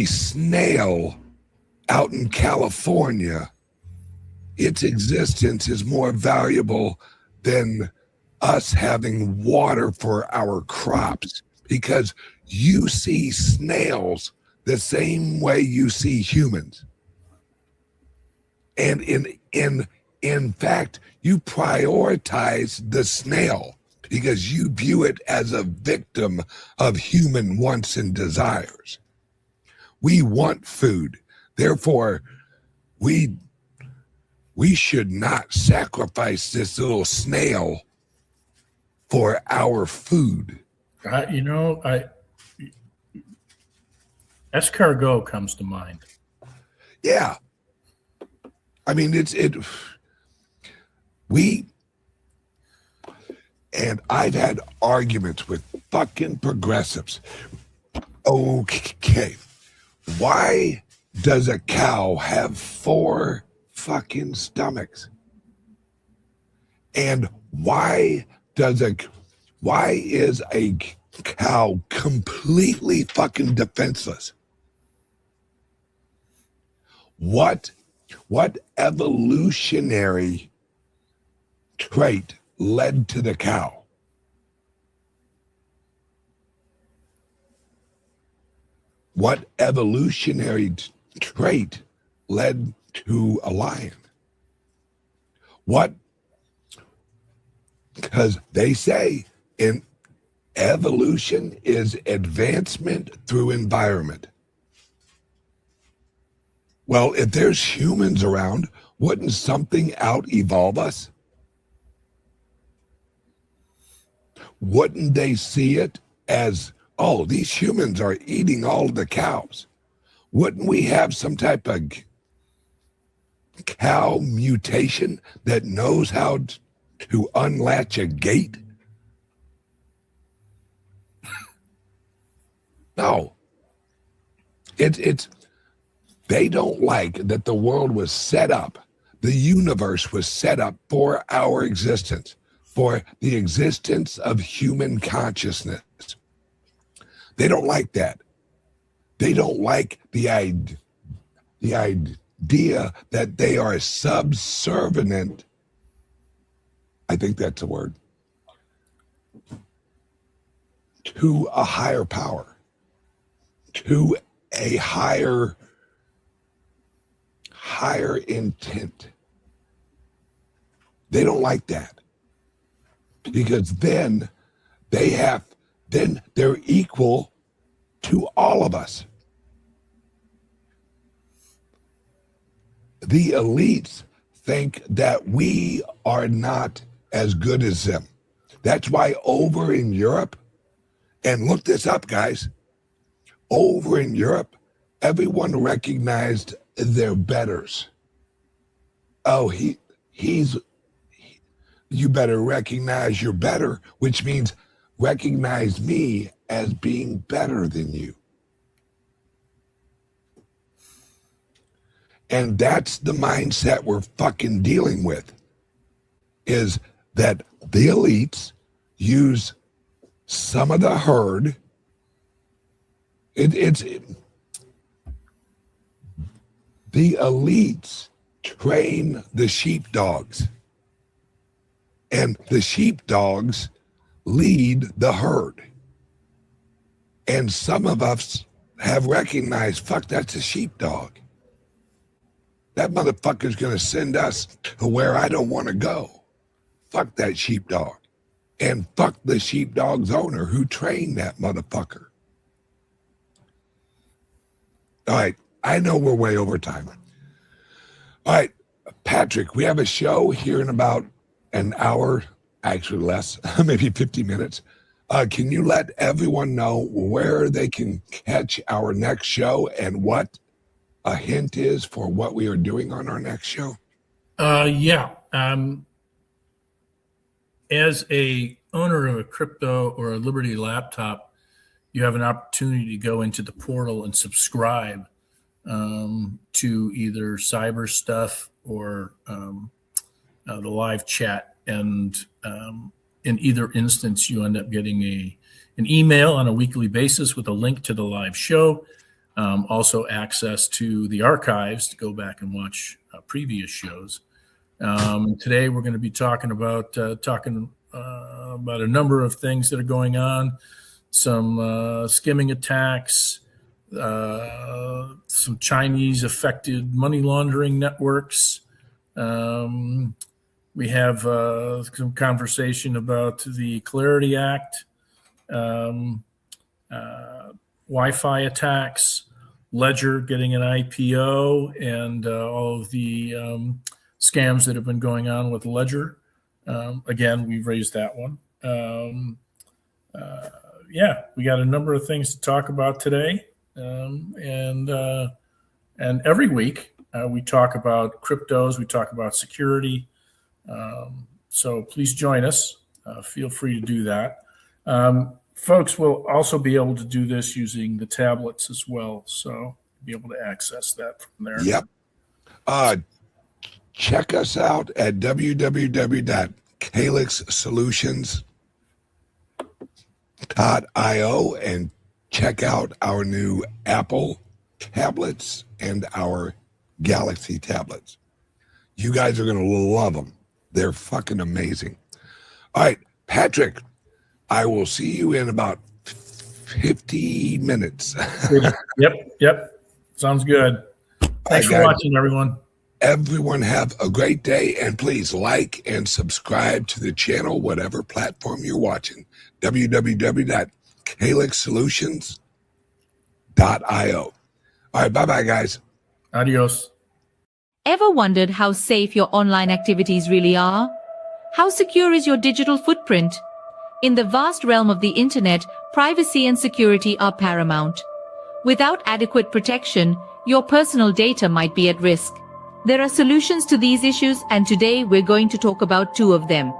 snail out in California, its existence is more valuable than us having water for our crops, because you see snails the same way you see humans. And In fact, you prioritize the snail because you view it as a victim of human wants and desires. We want food. Therefore, we should not sacrifice this little snail for our food. Escargot comes to mind. Yeah. I mean, and I've had arguments with fucking progressives. Okay. Why does a cow have 4 fucking stomachs? And why is a cow completely fucking defenseless? What evolutionary trait led to the cow? What evolutionary trait led to a lion? What? Because they say in evolution is advancement through environment. Well, if there's humans around, wouldn't something out-evolve us? Wouldn't they see it as, oh, these humans are eating all of the cows? Wouldn't we have some type of cow mutation that knows how to unlatch a gate? No. They don't like that the world was set up, the universe was set up for our existence, for the existence of human consciousness. They don't like that. They don't like the idea that they are subservient, I think that's a word, to a higher power, to a higher intent. They don't like that, because then they're equal to all of us. The elites think that we are not as good as them. That's why over in Europe, and look this up, guys, over in Europe, everyone recognized their betters. Oh, you better recognize your better, which means recognize me as being better than you. And that's the mindset we're fucking dealing with, is that the elites use some of the herd. The elites train the sheepdogs, and the sheepdogs lead the herd. And some of us have recognized, fuck, that's a sheepdog. That motherfucker's going to send us to where I don't want to go. Fuck that sheepdog. And fuck the sheepdog's owner who trained that motherfucker. All right. I know we're way over time. All right, Patrick, we have a show here in about an hour, actually less, maybe 50 minutes. Can you let everyone know where they can catch our next show and what a hint is for what we are doing on our next show? Yeah. As a owner of a crypto or a Liberty laptop, you have an opportunity to go into the portal and subscribe to either cyber stuff or the live chat. And in either instance, you end up getting an email on a weekly basis with a link to the live show. Also access to the archives to go back and watch previous shows. Today, we're going to be talking about a number of things that are going on, some skimming attacks, some Chinese affected money laundering networks, We have some conversation about the Clarity Act, Wi-Fi attacks, Ledger getting an IPO, and all of the scams that have been going on with Ledger. Again, we've raised that one. Yeah, we got a number of things to talk about today, and every week we talk about cryptos, we talk about security. So please join us. Feel free to do that. Folks will also be able to do this using the tablets as well, so be able to access that from there. Yep. Check us out at www.calyxsolutions.io and check out our new Apple tablets and our Galaxy tablets. You guys are going to love them. They're fucking amazing. All right, Patrick, I will see you in about 50 minutes. Yep. Sounds good. Thanks for watching, everyone. Everyone have a great day, and please like and subscribe to the channel, whatever platform you're watching. www.calyxsolutions.io. All right, bye-bye, guys. Adios. Ever wondered how safe your online activities really are? How secure is your digital footprint? In the vast realm of the internet, privacy and security are paramount. Without adequate protection, your personal data might be at risk. There are solutions to these issues, and today we're going to talk about two of them.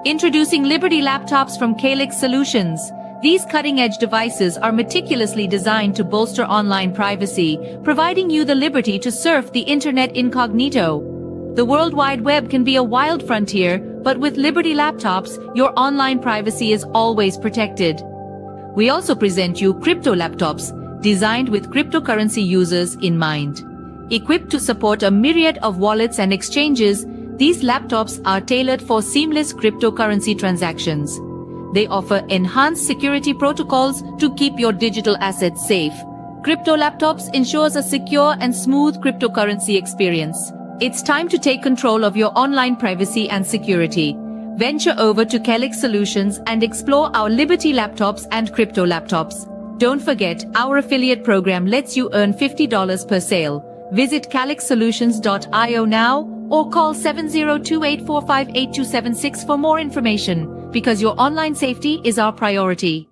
Introducing Liberty laptops from Calyx Solutions. These cutting-edge devices are meticulously designed to bolster online privacy, providing you the liberty to surf the internet incognito. The World Wide Web can be a wild frontier, but with Liberty laptops, your online privacy is always protected. We also present you crypto laptops, designed with cryptocurrency users in mind. Equipped to support a myriad of wallets and exchanges, these laptops are tailored for seamless cryptocurrency transactions. They offer enhanced security protocols to keep your digital assets safe. Crypto laptops ensures a secure and smooth cryptocurrency experience. It's time to take control of your online privacy and security. Venture over to Calyx Solutions and explore our Liberty laptops and crypto laptops. Don't forget, our affiliate program lets you earn $50 per sale. Visit calyxsolutions.io now or call 702-845-8276 for more information, because your online safety is our priority.